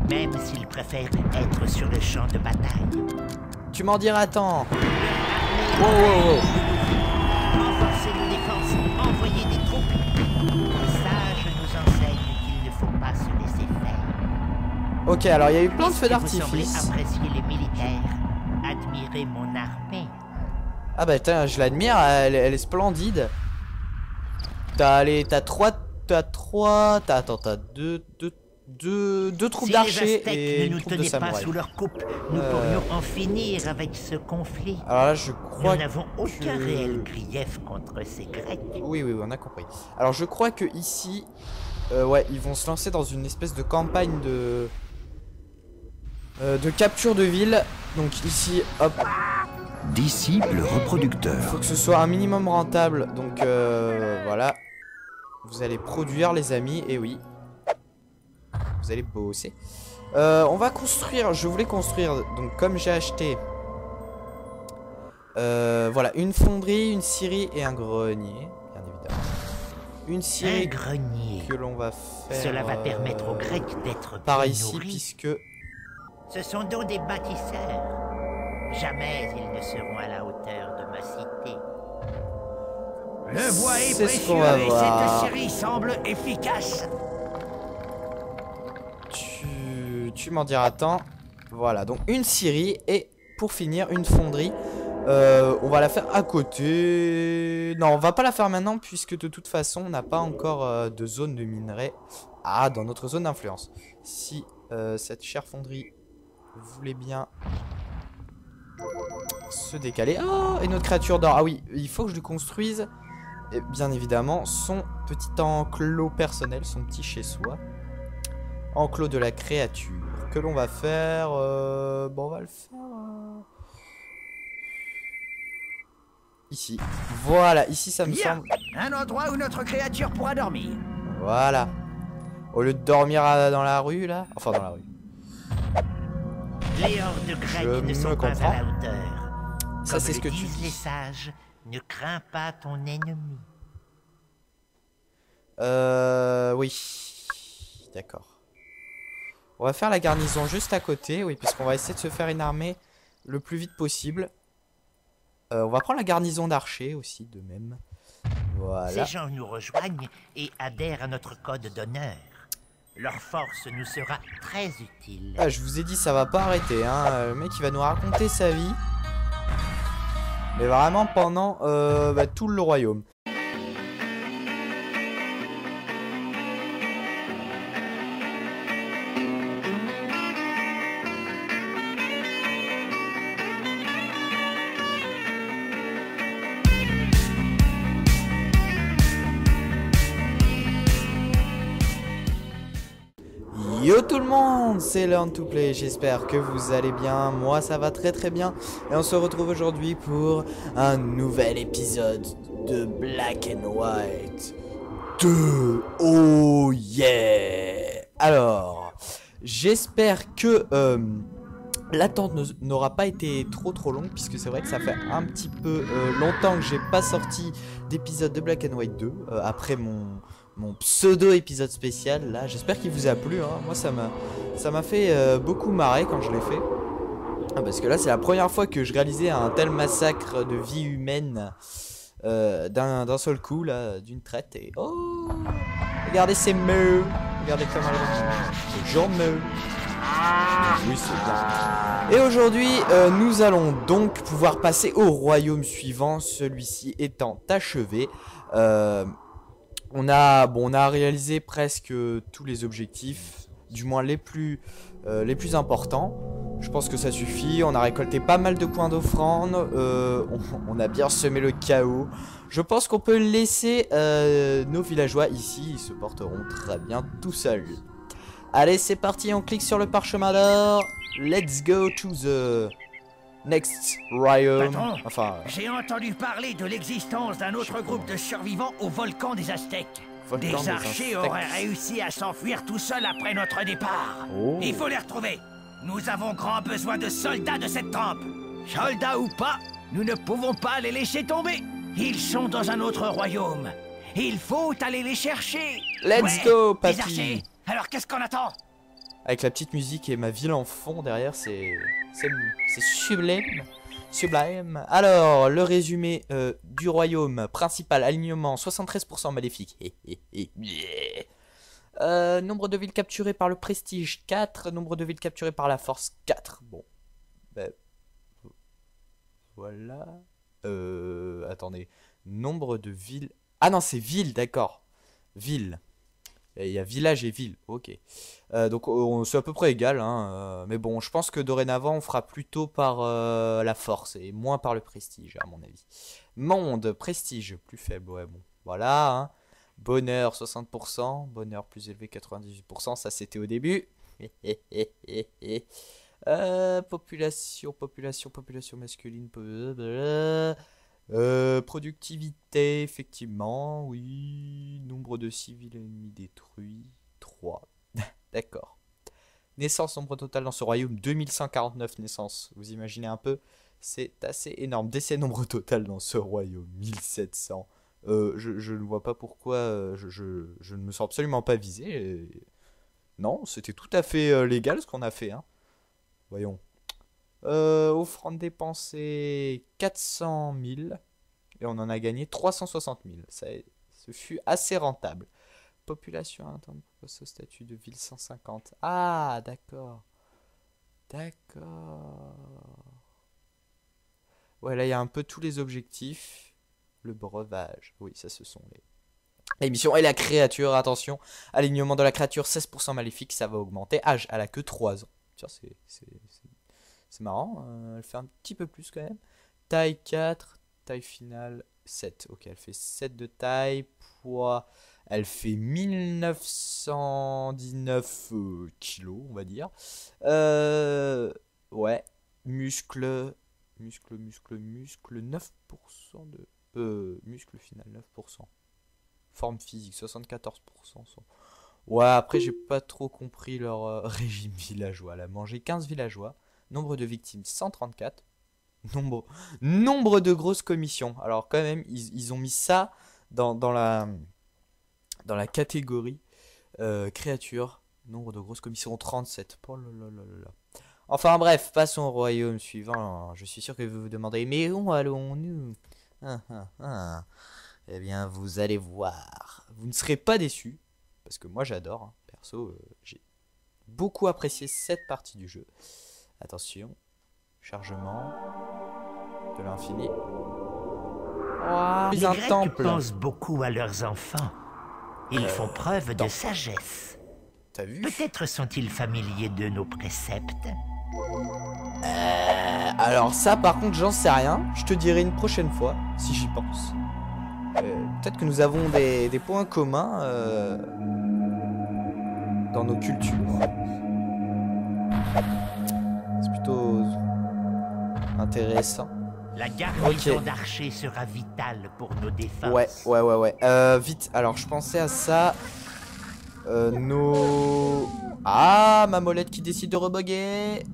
même s'ils préfèrent être sur le champ de bataille. Tu m'en diras tant. Wow, wow, wow. Renforcer nos défenses, envoyer des troupes. Les sages nous enseignent qu'il ne faut pas se laisser faire. Ok, alors il y a eu plein de feux Puisque vous semblez d'artifice. apprécier les militaires, admirez mon armée. Ah bah tiens, je l'admire, elle est splendide. T'as deux troupes Si les d'archers Aztèques et ne une nous troupe de tenaient pas samouraïs. sous leur coupe, nous pourrions en finir avec ce conflit. Alors là, je Nous crois n'avons aucun que... réel grief contre ces Grecs. Oui, oui, oui, on a compris. Alors je crois que ici, ouais, ils vont se lancer dans une espèce de campagne de capture de ville. Donc ici, hop, Disciple reproducteur. faut que ce soit un minimum rentable. Donc voilà, vous allez produire, les amis, et oui, vous allez bosser. On va construire, je voulais construire, donc comme j'ai acheté, voilà, une fonderie, une scierie et un grenier, bien évidemment. Une Un scierie grenier. que l'on va faire Cela va permettre aux Grecs d'être par bien ici, nourris. puisque Ce sont donc des bâtisseurs. Jamais ils ne seront à la hauteur de ma cité. Le bois est C'est ce précieux qu'on va et voir. cette scierie semble efficace. tu m'en diras tant. Voilà, donc une scierie et pour finir une fonderie. On va la faire à côté. Non, on va pas la faire maintenant puisque de toute façon on n'a pas encore de zone de minerai. Ah, dans notre zone d'influence. Si cette chère fonderie voulait bien se décaler. Oh, et notre créature d'or. Ah oui, il faut que je lui construise, et bien évidemment, son petit enclos personnel, son petit chez-soi. Enclos de la créature. Que l'on va faire... bon, on va le faire... ici. Voilà, ici ça me Bien. semble... Un endroit où notre créature pourra dormir. Voilà. Au lieu de dormir dans la rue, là. Enfin, dans la rue. Les hordes grecques Je ne me sont pas comprends. à la hauteur. Ça, Comme c'est ce le que tu disent dis. les sages, ne crains pas ton ennemi. Oui. D'accord. On va faire la garnison juste à côté, oui, puisqu'on va essayer de se faire une armée le plus vite possible. On va prendre la garnison d'archers aussi, de même. Voilà. Ces gens nous rejoignent et adhèrent à notre code d'honneur. Leur force nous sera très utile. Ah, je vous ai dit, ça va pas arrêter, hein. Le mec, il va nous raconter sa vie. Mais vraiment pendant tout le royaume. Yo tout le monde, c'est Learn to Play, j'espère que vous allez bien, moi ça va très très bien. Et on se retrouve aujourd'hui pour un nouvel épisode de Black and White 2. Oh yeah. Alors, j'espère que l'attente n'aura pas été trop longue, puisque c'est vrai que ça fait un petit peu longtemps que j'ai pas sorti d'épisode de Black and White 2 après mon pseudo épisode spécial là. J'espère qu'il vous a plu, hein. Moi ça m'a fait beaucoup marrer quand je l'ai fait, parce que là c'est la première fois que je réalisais un tel massacre de vie humaine d'un seul coup là, d'une traite. Et oh, regardez ces meufs, regardez comment elles sont meufs. Oui, c'est bien. Et aujourd'hui nous allons donc pouvoir passer au royaume suivant, celui-ci étant achevé. On a réalisé presque tous les objectifs, du moins les plus importants. Je pense que ça suffit. On a récolté pas mal de points d'offrande. On a bien semé le chaos. Je pense qu'on peut laisser nos villageois ici. Ils se porteront très bien tout seuls. Allez, c'est parti. On clique sur le parchemin d'or. Let's go to the next royaume. Patron, Enfin, j'ai entendu parler de l'existence d'un autre groupe de survivants au volcan des Aztèques. Des archers auraient réussi à s'enfuir tout seuls après notre départ. Oh. Il faut les retrouver. Nous avons grand besoin de soldats de cette trempe. Soldats ou pas, nous ne pouvons pas les laisser tomber. Ils sont dans un autre royaume. Il faut aller les chercher. Let's go, Les papy. archers. Alors qu'est-ce qu'on attend? Avec la petite musique et ma ville en fond derrière, c'est sublime. Sublime. Alors, le résumé du royaume principal, alignement 73% maléfique. Nombre de villes capturées par le prestige 4, nombre de villes capturées par la force 4. Bon. Ben, voilà. Attendez. Nombre de villes... Ah non, c'est ville, d'accord. Ville. Il y a village et ville, ok. Donc c'est à peu près égal, hein, mais bon, je pense que dorénavant on fera plutôt par la force et moins par le prestige, à mon avis. Monde, prestige, plus faible, ouais, bon. Voilà, hein. Bonheur, 60%, bonheur plus élevé, 98%, ça c'était au début. Population masculine, productivité, effectivement, oui. Nombre de civils ennemis détruits, 3. D'accord. Naissance, nombre total dans ce royaume, 2149 naissances. Vous imaginez un peu, c'est assez énorme. Décès, nombre total dans ce royaume, 1700. Je ne vois pas pourquoi je ne me sens absolument pas visé. Non, c'était tout à fait légal ce qu'on a fait, hein. Voyons. Offrande dépensée 400 000 et on en a gagné 360 000. Ce fut assez rentable. Population attendre ce statut de ville 150. Ah, d'accord. D'accord. Ouais, là il y a un peu tous les objectifs. Le breuvage. Oui, ça ce sont les missions. Et la créature, attention. Alignement de la créature 16% maléfique, ça va augmenter. Âge, elle a que 3 ans. Tiens, c'est marrant, elle fait un petit peu plus quand même. Taille 4, taille finale 7. Ok, elle fait 7 de taille. Poids, elle fait 1919 kilos, on va dire. Ouais, muscles Muscle, 9% de... muscle final, 9%. Forme physique, 74%. Ouais, après, j'ai pas trop compris leur régime villageois. Elle a mangé 15 villageois. Nombre de victimes, 134. Nombre de grosses commissions. Alors, quand même, ils ont mis ça dans la catégorie créature. Nombre de grosses commissions, 37. Oh là là là là. Enfin bref, passons au royaume suivant. Je suis sûr que vous vous demandez, mais où allons-nous? Eh bien, vous allez voir. Vous ne serez pas déçus. Parce que moi, j'adore. Hein. Perso, j'ai beaucoup apprécié cette partie du jeu. Attention. Chargement. De l'infini. Oh, Les un Grecs temple. pensent beaucoup à leurs enfants. Ils font preuve de sagesse. T'as vu? Peut-être sont-ils familiers de nos préceptes. Alors ça par contre j'en sais rien. Je te dirai une prochaine fois si j'y pense. Peut-être que nous avons des points communs dans nos cultures. C'est plutôt intéressant. La garnison d'archers sera vitale pour nos défenses. Ouais. Vite, alors je pensais à ça. Ah, ma molette qui décide de reboguer.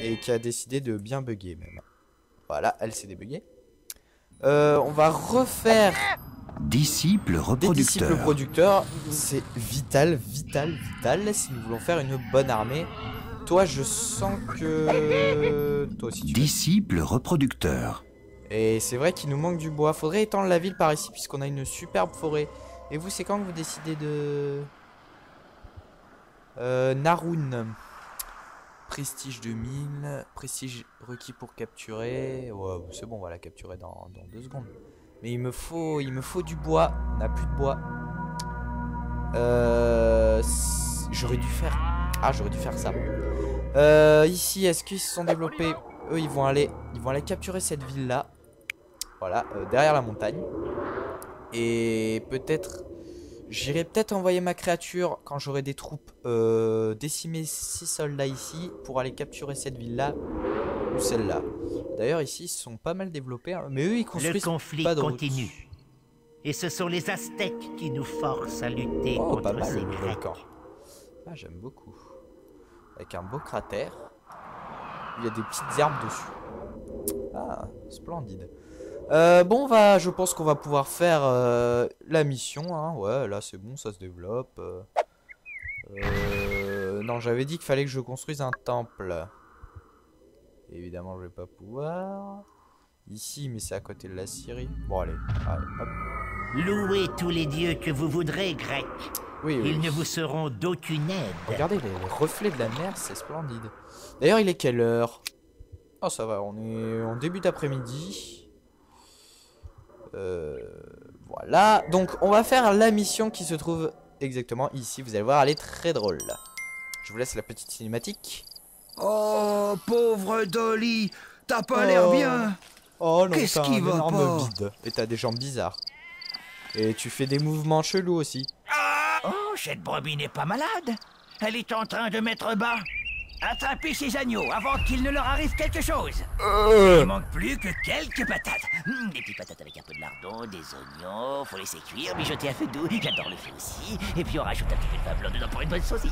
Et qui a décidé de bien bugger même. Voilà, elle s'est débuguée. On va refaire Disciple des disciples reproducteur. producteurs. C'est vital. Si nous voulons faire une bonne armée. Toi, je sens que... Toi aussi, tu veux. Disciple reproducteur. Et c'est vrai qu'il nous manque du bois. Faudrait étendre la ville par ici puisqu'on a une superbe forêt. Et vous, c'est quand que vous décidez de... Narun. Prestige 2000. Prestige requis pour capturer. Ouais, c'est bon, on va la capturer dans 2 secondes. Mais il me faut du bois. On n'a plus de bois. J'aurais dû faire... Ah, j'aurais dû faire ça. Ici, est-ce qu'ils se sont développés? Eux, ils vont aller capturer cette ville-là. Voilà, derrière la montagne. Et peut-être... J'irai peut-être envoyer ma créature quand j'aurai des troupes décimer 6 soldats ici pour aller capturer cette ville-là ou celle-là. D'ailleurs, ici, ils sont pas mal développés. Hein, mais eux, ils construisent Le conflit pas de route. continue. Et ce sont les Aztèques qui nous forcent à lutter Oh, pas contre mal ces le nouvel Grecs. corps. Ah, j'aime beaucoup. Avec un beau cratère. Il y a des petites herbes dessus. Ah, splendide. Bon, je pense qu'on va pouvoir faire la mission. Hein. Ouais, là c'est bon, ça se développe. Non, j'avais dit qu'il fallait que je construise un temple. Évidemment, je vais pas pouvoir. Ici, mais c'est à côté de la Syrie. Bon, allez, hop. Louez tous les dieux que vous voudrez, Grecs. Oui, oui. Ils ne vous seront d'aucune aide. Regardez les reflets de la mer, c'est splendide. D'ailleurs, il est quelle heure? Oh, ça va, on est en début d'après-midi. Voilà. Donc, on va faire la mission qui se trouve exactement ici. Vous allez voir, elle est très drôle. Je vous laisse la petite cinématique. Oh, pauvre Dolly, t'as pas l'air bien. Oh non, Qu'est-ce t'as qui un va énorme pas? bide. Et t'as des jambes bizarres. Et tu fais des mouvements chelous aussi. Oh, cette brebis n'est pas malade. Elle est en train de mettre bas. Attrapez ces agneaux avant qu'il ne leur arrive quelque chose. Il manque plus que quelques patates. Des petites patates avec un peu de lardon, des oignons, faut laisser cuire, mijoter à feu doux. J'adore le feu aussi. Et puis on rajoute un petit peu de vin blanc dedans pour une bonne sauce.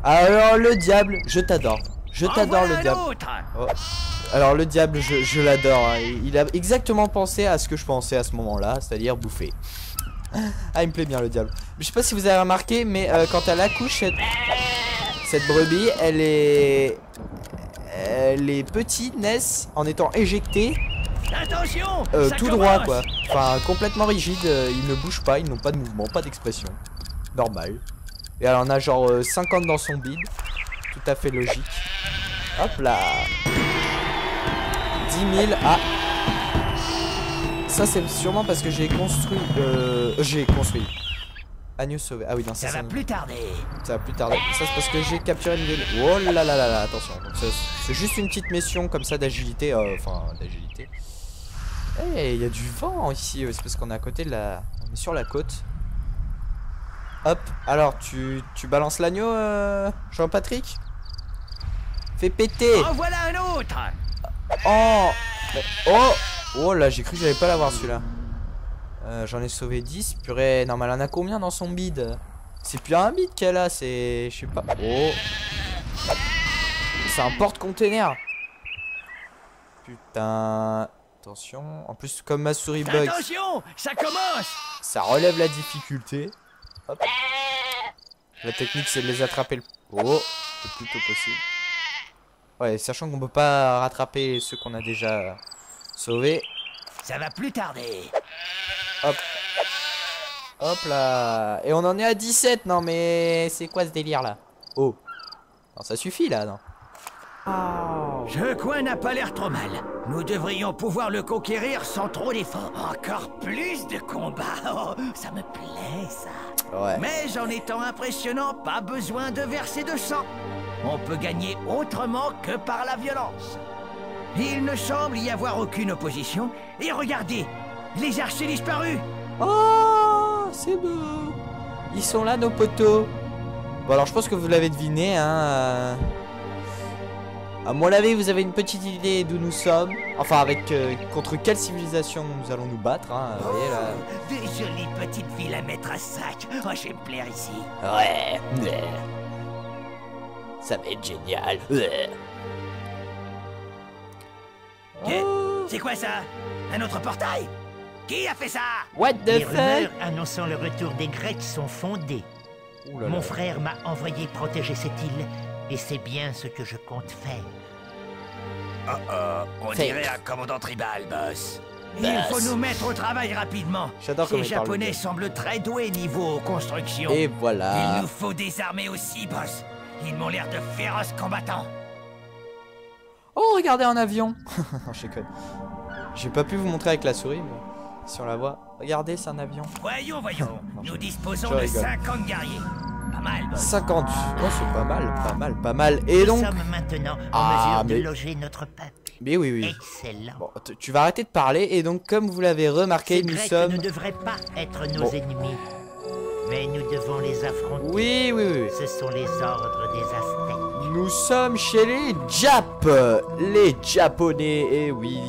Alors le diable, je t'adore. Je En t'adore voilà le diable. un autre. Oh. Alors le diable, je l'adore. Hein. Il a exactement pensé à ce que je pensais à ce moment-là, c'est-à-dire bouffer. Ah, il me plaît bien le diable. Je sais pas si vous avez remarqué, mais quand elle accouche, cette brebis, les petits naissent en étant éjectés Attention, ça tout droit commence. quoi. Enfin complètement rigides, ils ne bougent pas, ils n'ont pas de mouvement, pas d'expression. Normal. Et elle en a genre 50 dans son bide. Tout à fait logique. Hop là. 10 000. Ah. Ça c'est sûrement parce que j'ai construit. Agneau sauvé. Ah oui, non, Ça ça va plus tarder. ça va plus tarder. Ça c'est parce que j'ai capturé une ville. Oh là là là là, attention. C'est juste une petite mission comme ça d'agilité. Enfin, d'agilité. Eh, il y a du vent ici. C'est parce qu'on est à côté de la. On est sur la côte. Hop. Alors, tu balances l'agneau, Jean-Patrick? Fais péter. En voilà un autre. Oh. Oh. Oh là, j'ai cru que j'allais pas l'avoir celui-là. J'en ai sauvé 10. Purée, non mais elle en a combien dans son bide? C'est plus un bide qu'elle a, c'est... Je sais pas. Oh. C'est un porte-container. Putain. Attention. En plus, comme ma souris bug, Attention, ça commence. ça relève la difficulté. Hop. La technique, c'est de les attraper le... Oh. Le plus tôt possible. Ouais, sachant qu'on peut pas rattraper ceux qu'on a déjà sauvés. Ça va plus tarder. Hop. Hop là. Et on en est à 17. Non mais c'est quoi ce délire là? Oh. Non, ça suffit là, non? Ce coin n'a pas l'air trop mal. Nous devrions pouvoir le conquérir sans trop d'efforts. Encore plus de combats. Oh, ça me plaît ça. Ouais. Mais en étant impressionnant, pas besoin de verser de sang. On peut gagner autrement que par la violence. Il ne semble y avoir aucune opposition. Et regardez, les archers disparus. Oh, c'est beau. Ils sont là, nos poteaux. Bon, alors je pense que vous l'avez deviné, hein. À mon avis, vous avez une petite idée d'où nous sommes. Enfin, avec contre quelle civilisation nous allons nous battre, hein. Vous voyez là. Des jolies petites villes à mettre à sac. Oh, je vais me plaire ici. Ouais. Ça va être génial. C'est quoi ça? Un autre portail? Qui a fait ça? What the Les fuck? rumeurs annonçant le retour des Grecs sont fondées. Ouh là là. Mon frère m'a envoyé protéger cette île, et c'est bien ce que je compte faire. On Fake. dirait un commandant tribal, boss. Il Boss. faut nous mettre au travail rapidement. J'adore Ces comment il parle, Japonais le gars. semblent très doués niveau construction. Et voilà. Il nous faut des armées aussi, boss. Ils m'ont l'air de féroces combattants. Oh, regardez un avion. Non, je déconne. J'ai pas pu vous montrer avec la souris, mais si on la voit. Regardez, c'est un avion. Voyons, voyons. Nous disposons Je de rigole. 50 guerriers. Pas mal, boss. 50. Oh, c'est pas mal, pas mal, pas mal. Et donc... Nous sommes maintenant en Ah, mesure mais- de loger notre peuple. Mais oui, oui. Excellent. Bon, tu vas arrêter de parler. Et donc, comme vous l'avez remarqué, Ces nous Grecs sommes... ne devraient pas être nos Bon. ennemis. Mais nous devons les affronter. Oui, oui, oui. Ce sont les ordres des Aztèques. Nous sommes chez les Jap. Les Japonais, et oui.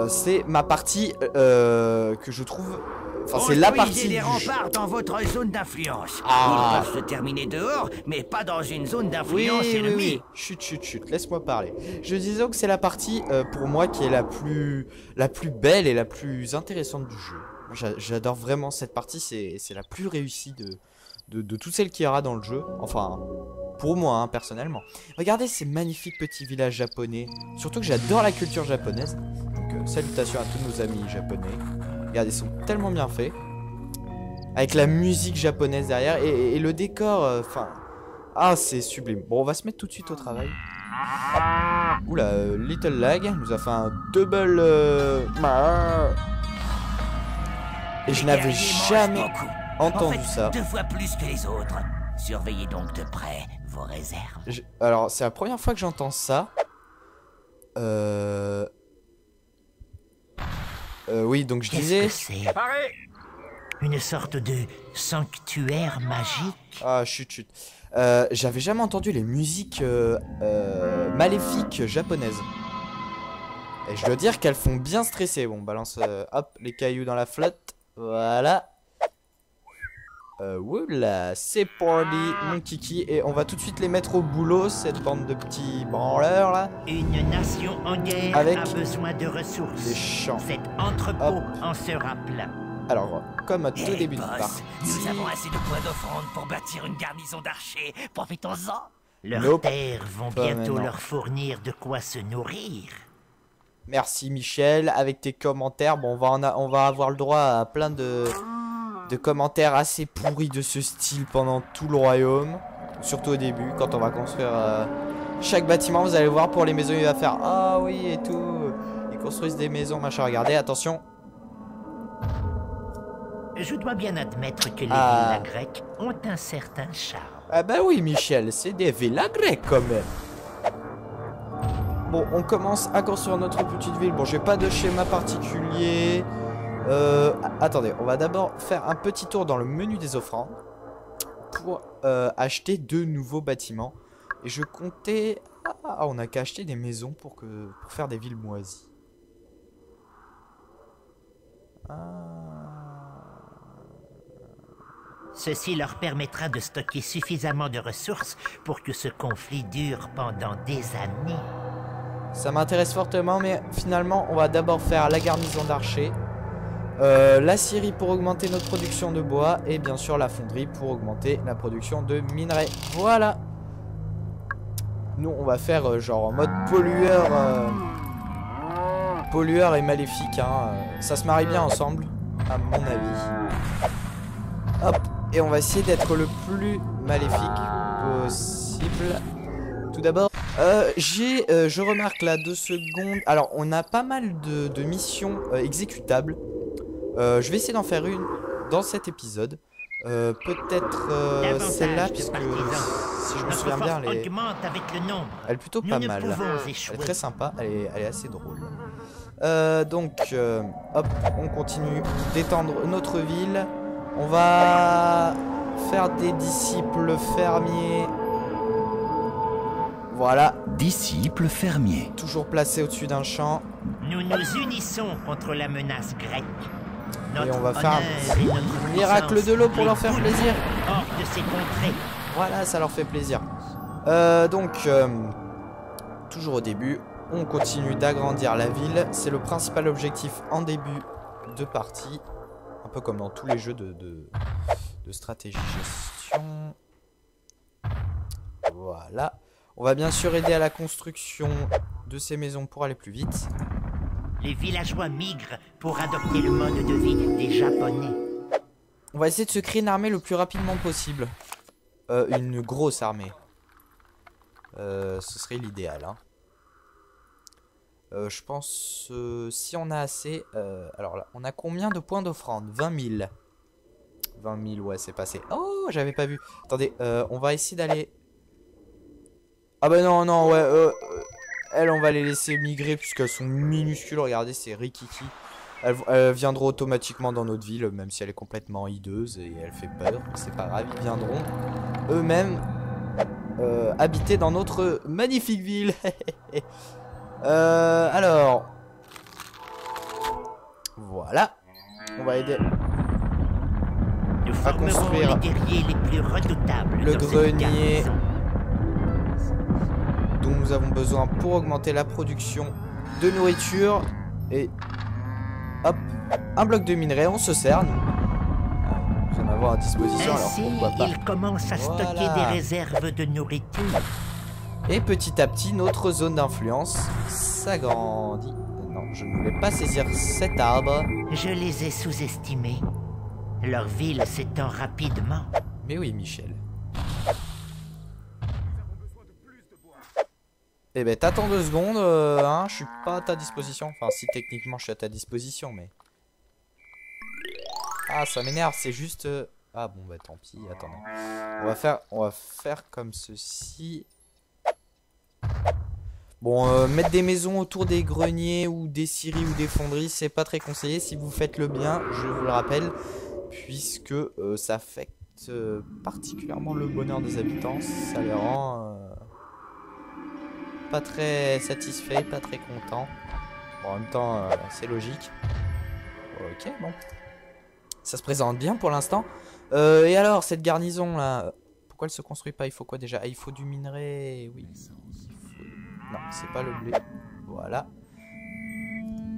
C'est ma partie que je trouve... Enfin, c'est la Construisez partie des du jeu. remparts dans votre zone d'influence. Ah. Ils peuvent se terminer dehors, mais pas dans une zone Oui, d'influence oui, ennemie. oui. Chut, chut, chut. Laisse-moi parler. Je disais que c'est la partie, pour moi, qui est la plus belle et la plus intéressante du jeu. J'adore vraiment cette partie. C'est la plus réussie de toutes celles qu'il y aura dans le jeu. Enfin, pour moi, hein, personnellement. Regardez ces magnifiques petits villages japonais. Surtout que j'adore la culture japonaise. Donc, salutations à tous nos amis japonais. Regardez, ils sont tellement bien faits. Avec la musique japonaise derrière. Et le décor, enfin... ah, c'est sublime. Bon, on va se mettre tout de suite au travail. Oula, Little Lag nous a fait un double... Et je Les n'avais guerriers mangent jamais beaucoup. entendu en fait, ça. 2 fois plus que les autres. Surveillez donc de près vos réserves. Alors, c'est la première fois que j'entends ça. Oui, donc je Qu'est-ce disais... que c'est? Une sorte de sanctuaire magique? Ah, chut, chut. J'avais jamais entendu les musiques maléfiques japonaises. Et je dois dire qu'elles font bien stresser. Bon, balance, hop, les cailloux dans la flotte. Voilà. Oula, c'est parti, mon kiki. Et on va tout de suite les mettre au boulot, cette bande de petits branleurs là. Une nation en guerre Avec a besoin de ressources. des champs. Cet entrepôt Hop. en sera plein. Alors, comme à tout Eh, début de boss, partie. nous avons assez de points d'offrande pour bâtir une garnison d'archers. Profitons-en. Leurs Nope. terres vont Pas bientôt maintenant. leur fournir de quoi se nourrir. Merci Michel, avec tes commentaires. Bon, on va avoir le droit à plein de commentaires assez pourris de ce style pendant tout le royaume. Surtout au début, quand on va construire chaque bâtiment. Vous allez voir, pour les maisons, il va faire ah oui et tout. Ils construisent des maisons, machin. Regardez, attention. Je dois bien admettre que les Ah. villas grecques ont un certain charme. Ah bah oui Michel, c'est des villas grecques quand même. Bon, on commence à construire notre petite ville. Bon, j'ai pas de schéma particulier. Attendez, on va d'abord faire un petit tour dans le menu des offrandes pour acheter 2 nouveaux bâtiments. Et je comptais Ah, on a qu'à acheter des maisons pour faire des villes moisies. Ceci leur permettra de stocker suffisamment de ressources pour que ce conflit dure pendant des années. Ça m'intéresse fortement, mais finalement, on va d'abord faire la garnison d'archers, la scierie pour augmenter notre production de bois, et bien sûr la fonderie pour augmenter la production de minerais. Voilà. Nous, on va faire genre en mode pollueur et maléfique. Hein. Ça se marie bien ensemble, à mon avis. Hop. Et on va essayer d'être le plus maléfique possible. Tout d'abord, je remarque là 2 secondes. Alors, on a pas mal de missions exécutables. Je vais essayer d'en faire une dans cet épisode. Peut-être celle-là, puisque si je me souviens bien, elle est plutôt pas mal. Elle est très sympa, elle est assez drôle. Donc, hop, on continue d'étendre notre ville. On va faire des disciples fermiers. Voilà. Disciples fermiers. Toujours placé au-dessus d'un champ. Nous nous unissons contre la menace grecque. Et on va faire un miracle de l'eau pour leur faire plaisir. Hors de ces contrées. Voilà, ça leur fait plaisir. Donc, toujours au début, on continue d'agrandir la ville. C'est le principal objectif en début de partie. Un peu comme dans tous les jeux de stratégie gestion. Voilà. On va bien sûr aider à la construction de ces maisons pour aller plus vite. Les villageois migrent pour adopter le mode de vie des Japonais. On va essayer de se créer une armée le plus rapidement possible. Une grosse armée. Ce serait l'idéal. Hein. Je pense si on a assez... alors là, on a combien de points d'offrande? 20 000. 20 000, ouais, c'est passé. Oh, j'avais pas vu. Attendez, on va essayer d'aller... Ah bah non, non, ouais. Elles, on va les laisser migrer puisqu'elles sont minuscules. Regardez, c'est Rikiki. Elles viendront automatiquement dans notre ville, même si elle est complètement hideuse et elle fait peur. C'est pas grave, ils viendront eux-mêmes habiter dans notre magnifique ville. Alors, voilà. On va aider à construire les guerriers les plus redoutables le grenier dont nous avons besoin pour augmenter la production de nourriture. Et hop, un bloc de minerai, on se sert. Nous en avons à disposition, alors ainsi, pourquoi pas. il commence à stocker des réserves de nourriture. Et petit à petit, notre zone d'influence s'agrandit. Non, je ne voulais pas saisir cet arbre. Je les ai sous-estimés. Leur ville s'étend rapidement. Mais oui, Michel. Eh ben, t'attends 2 secondes, hein, je suis pas à ta disposition. Enfin, si techniquement je suis à ta disposition, mais... Ah, ça m'énerve, c'est juste... Ah bon, bah tant pis, attendez. On va faire comme ceci. Bon, mettre des maisons autour des greniers ou des scieries ou des fonderies, c'est pas très conseillé si vous faites le bien, je vous le rappelle, puisque ça affecte particulièrement le bonheur des habitants, ça les rend pas très satisfaits, pas très contents. Bon, en même temps, c'est logique. Ok, bon. Ça se présente bien pour l'instant. Et alors, cette garnison là, pourquoi elle se construit pas? Il faut quoi déjà? Ah, il faut du minerai, oui. Non, c'est pas le blé. Voilà.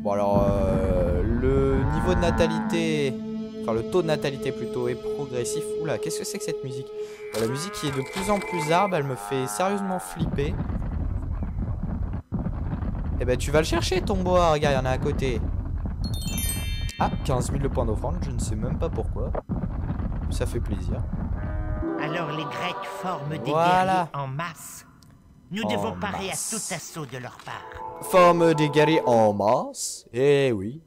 Bon alors, le niveau de natalité, enfin le taux de natalité plutôt, est progressif. Oula, qu'est-ce que c'est que cette musique? La musique qui est de plus en plus arbre, elle me fait sérieusement flipper. Eh ben tu vas le chercher ton bois, regarde, il y en a à côté. Ah, 15 000 points d'offrande, je ne sais même pas pourquoi. Ça fait plaisir. Alors les Grecs forment des Voilà. guerriers en masse. Nous devons parer à tout assaut de leur part. Forme des guerriers en masse. Eh oui.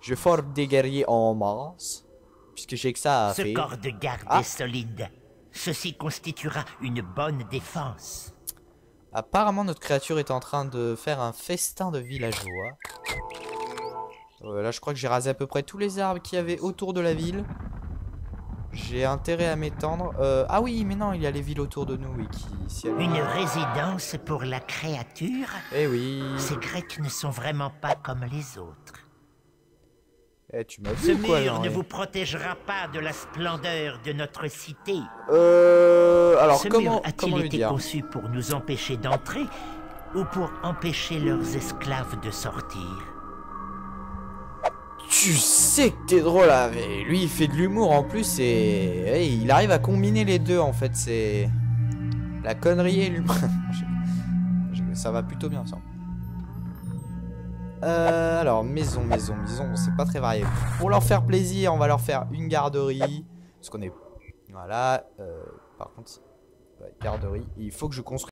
Je forme des guerriers en masse. Puisque j'ai que ça à faire. Ce corps de garde est solide. Ceci constituera une bonne défense. Apparemment, notre créature est en train de faire un festin de villageois. Là, je crois que j'ai rasé à peu près tous les arbres qu'il y avait autour de la ville. J'ai intérêt à m'étendre. Ah oui, mais non, il y a les villes autour de nous, oui, qui... Si elles... Une résidence pour la créature? Eh oui. Ces Grecs ne sont vraiment pas comme les autres. Eh, tu m'as Ce vu ou quoi, mur non, ne eh vous protégera pas de la splendeur de notre cité. Alors, Ce comment mur a-t-il lui été dire? conçu pour nous empêcher d'entrer ou pour empêcher leurs esclaves de sortir? Tu sais que t'es drôle, là, mais lui, il fait de l'humour en plus, et hey, il arrive à combiner les deux, en fait, c'est... La connerie et l'humour. Ça va plutôt bien, ça. Alors, maison, c'est pas très varié. Pour leur faire plaisir, on va leur faire une garderie. Parce qu'on est... Voilà. Par contre, ouais, garderie. Il faut que je construise